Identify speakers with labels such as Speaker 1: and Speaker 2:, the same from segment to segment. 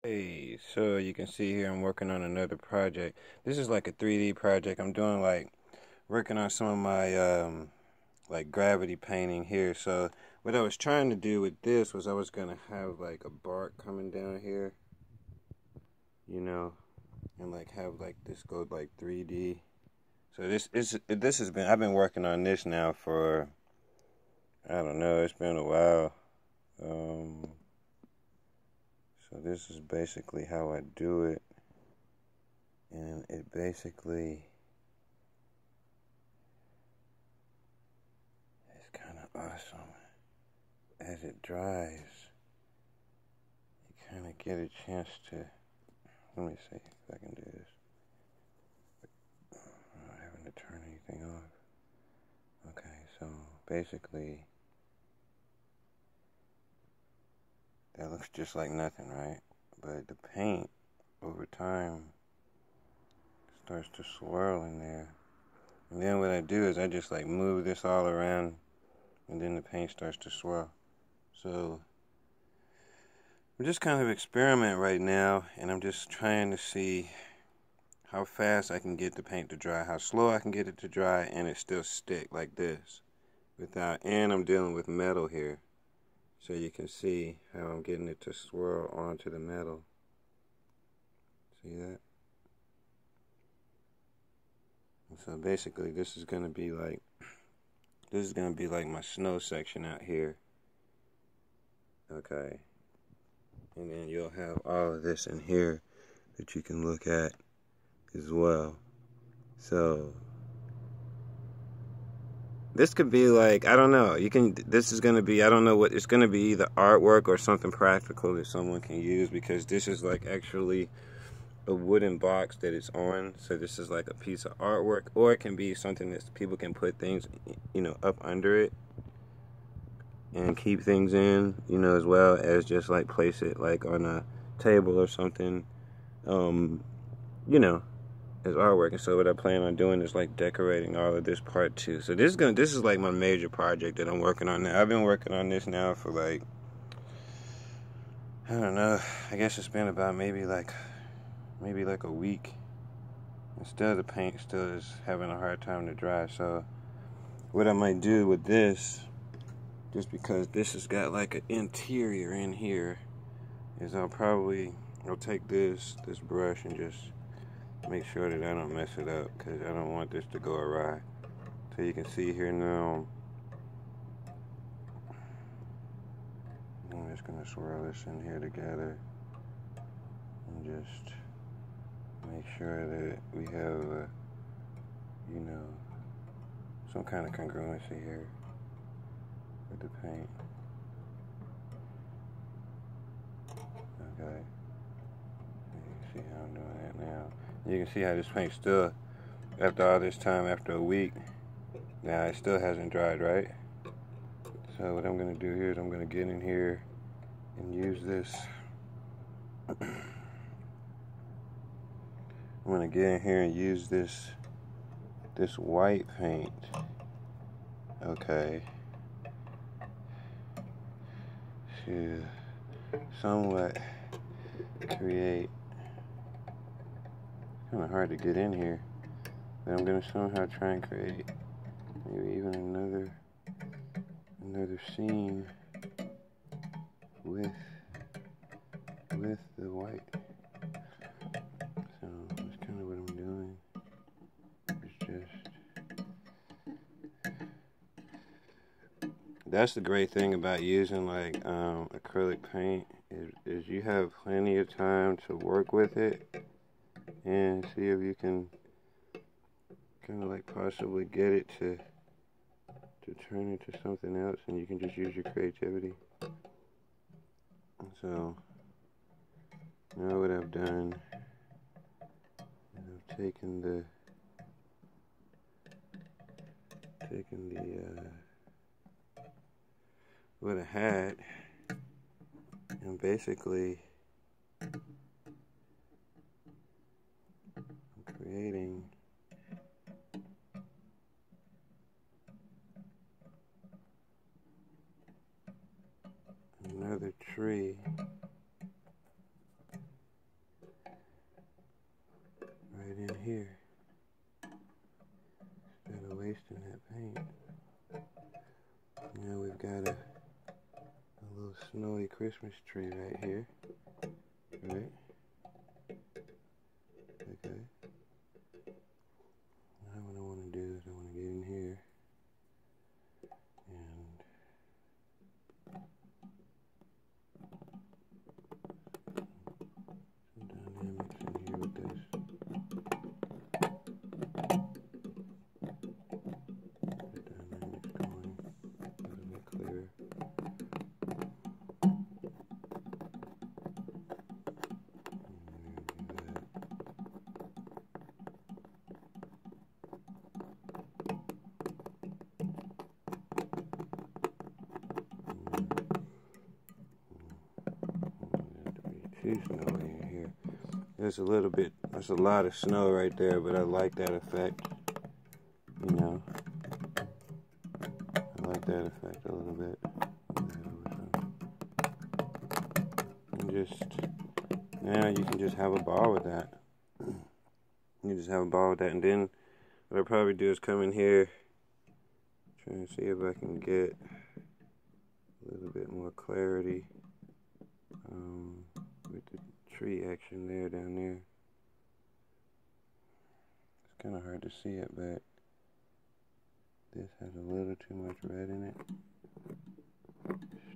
Speaker 1: Hey, so you can see here I'm working on another project. This is like a 3D project. I'm doing like working on some of my like gravity painting here. So what I was trying to do with this was I was gonna have like a bark coming down here, you know, and like have like this go like 3D. So this has been I've been working on this now for I don't know, it's been a while. Um, so this is basically how I do it, and it basically it's kind of awesome. As it dries, you kind of get a chance to. Let me see if I can do this without having to turn anything off. Okay, so basically, that looks just like nothing, right? But the paint, over time, starts to swirl in there. And then what I do is I just like move this all around, and then the paint starts to swirl. So I'm just kind of experiment right now, and I'm just trying to see how fast I can get the paint to dry, how slow I can get it to dry, and it still stick like this. And I'm dealing with metal here, so you can see how I'm getting it to swirl onto the metal. See that? And so basically, this is gonna be like my snow section out here. Okay, and then you'll have all of this in here that you can look at as well. So this could be like, I don't know, this is going to be, I don't know what, it's going to be either artwork or something practical that someone can use, because this is like actually a wooden box that it's on. So this is like a piece of artwork, or it can be something that people can put things, up under it and keep things in, as well as just like place it like on a table or something, um, you know, as artwork. And so what I plan on doing is like decorating all of this part too. So this is like my major project that I'm working on now. I've been working on this now for like, I don't know, I guess it's been about maybe like a week. And still the paint still is having a hard time to dry. So what I might do with this, just because this has got like an interior in here, is I'll take this brush and just make sure that I don't mess it up, because I don't want this to go awry. So you can see here now, I'm just going to swirl this in here together and just make sure that we have, some kind of congruency here with the paint. Okay, you can see how I'm doing that now. You can see how this paint still, after all this time, after a week, now it still hasn't dried, right? So what I'm going to do here is I'm going to get in here and use this. I'm going to get in here and use this white paint, okay, to somewhat create, kind of hard to get in here, but I'm going to somehow try and create maybe even another scene with the white. So that's kind of what I'm doing. It's just, that's the great thing about using like acrylic paint is you have plenty of time to work with it and see if you can kind of like possibly get it to turn into something else, and you can just use your creativity. So now what I've done is I've taken the what I had, and basically I'm creating another tree got a little snowy Christmas tree right here, right? Okay. Now what I want to do is I want to get in here and some dynamics in here with this. The dynamics going a little bit clearer. Too snowy in here. There's a little bit, that's a lot of snow right there, but I like that effect. You know, I like that effect a little bit. And just, now you can just have a ball with that. You just have a ball with that, and then what I'll probably do is come in here, try and see if I can get a little bit more clarity with the tree action there down there. It's kind of hard to see it, but this has a little too much red in it.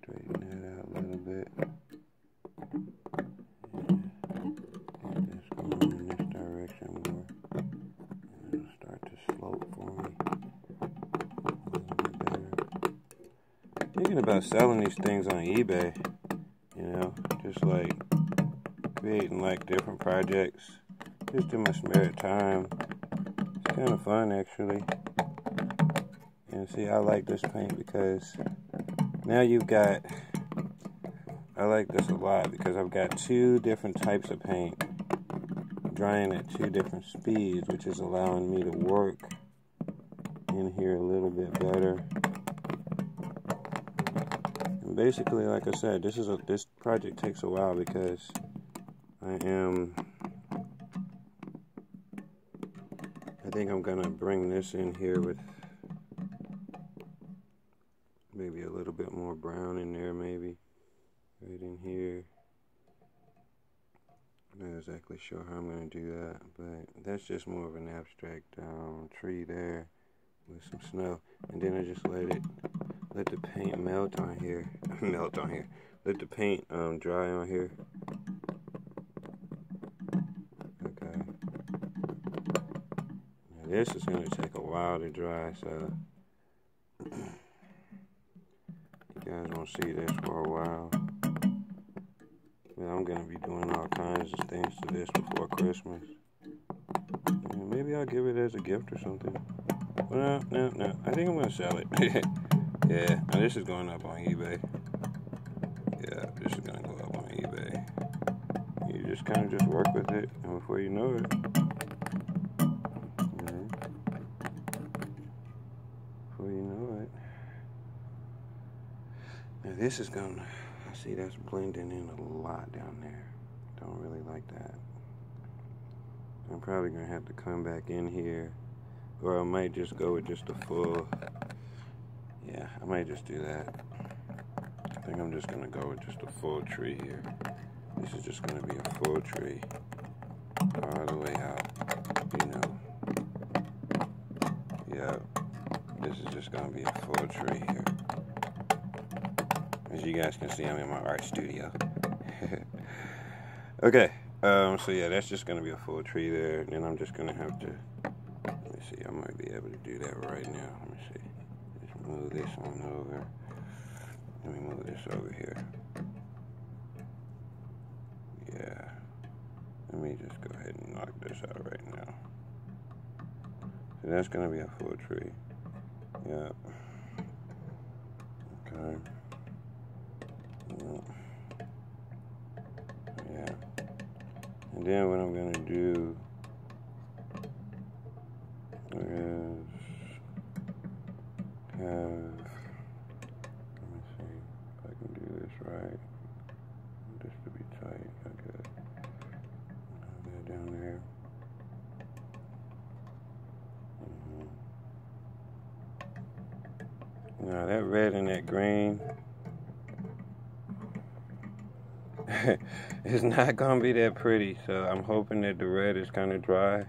Speaker 1: Straighten that out a little bit. Get this going in this direction more. And it'll start to slope for me a little bit better. Thinking about selling these things on eBay, you know, just like creating like different projects just in my spare time. It's kind of fun actually. And see, I like this paint because now you've got, I like this a lot because I've got two different types of paint drying at two different speeds, which is allowing me to work in here a little bit better. And basically, like I said, this project takes a while because I think I'm gonna bring this in here with maybe a little bit more brown in there, maybe right in here. I'm not exactly sure how I'm gonna do that, but that's just more of an abstract tree there with some snow, and then I just let the paint melt on here, let the paint dry on here. This is going to take a while to dry, so you guys won't see this for a while. But I'm going to be doing all kinds of things to this before Christmas. And maybe I'll give it as a gift or something. Well, no. I think I'm going to sell it. Yeah, and this is going up on eBay. Yeah, this is going to go up on eBay. You just kind of just work with it, and before you know it, now this is gonna, I see that's blending in a lot down there. Don't really like that. I'm probably gonna have to come back in here, or I might just go with just a full, yeah, I might just do that. I think I'm just gonna go with just a full tree here. This is just gonna be a full tree all the way out, you know. Yeah, this is just gonna be a full tree here. As you guys can see, I'm in my art studio. Okay, so yeah, that's just gonna be a full tree there, and then I'm just gonna have to, let me see, I might be able to do that right now. Let me see, just move this on over. Let me move this over here. Yeah, let me just go ahead and knock this out right now. So that's gonna be a full tree. Yeah. Okay. Yeah. And then what I'm gonna do is have, let me see if I can do this right. This to be tight. Okay. Have that down there. No, Now that red and that green it's not gonna be that pretty, so I'm hoping that the red is kind of dry,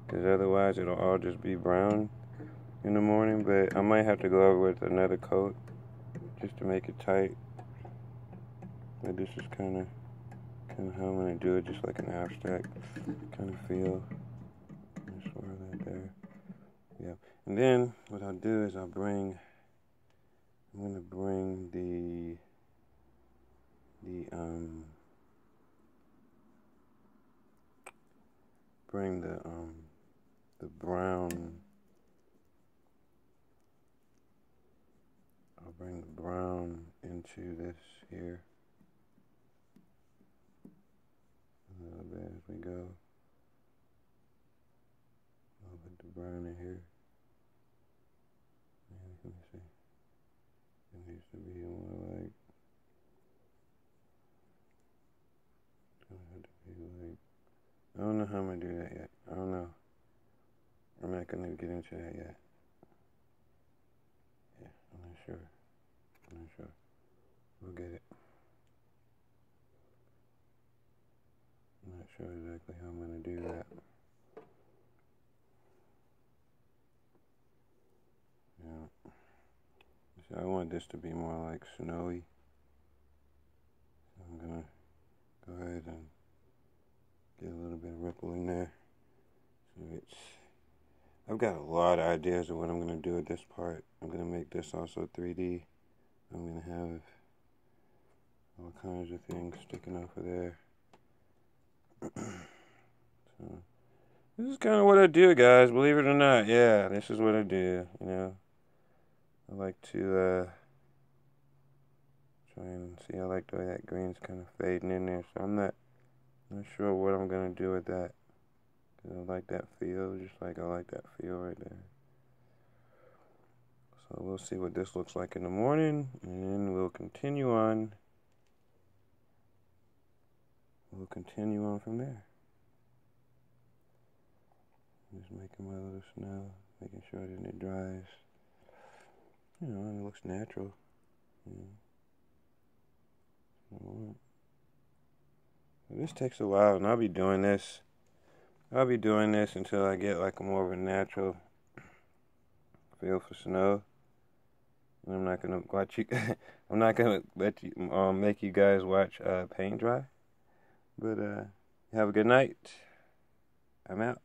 Speaker 1: because otherwise it'll all just be brown in the morning. But I might have to go over with another coat just to make it tight. But this is kind of how I'm gonna do it, just like an abstract kind of feel. Just swirl that there. Yeah. And then what I'll do is I'm gonna bring the brown. I'll bring the brown into this here a little bit as we go. I'll put the brown in here. Let me see. It needs to be more like. I don't know how I'm gonna do that yet. I don't know. I'm not gonna get into that yet. Yeah, I'm not sure. We'll get it. I'm not sure exactly how I'm gonna do that. Yeah. So I want this to be more like snowy. So I'm gonna go ahead and get a little bit of ripple in there. So I've got a lot of ideas of what I'm going to do with this part. I'm going to make this also 3D. I'm going to have all kinds of things sticking off of there. So this is kind of what I do, guys, believe it or not. Yeah, this is what I do, you know. I like to try and see, I like the way that green's kind of fading in there. So I'm not sure what I'm going to do with that. I like that feel, just like I like that feel right there. So we'll see what this looks like in the morning, and we'll continue on. We'll continue on from there. Just making my little snow, making sure that it dries. You know, it looks natural. Yeah. This takes a while, and I'll be doing this until I get like a more of a natural feel for snow. And I'm not gonna watch you. I'm not gonna let you make you guys watch paint dry. But have a good night. I'm out.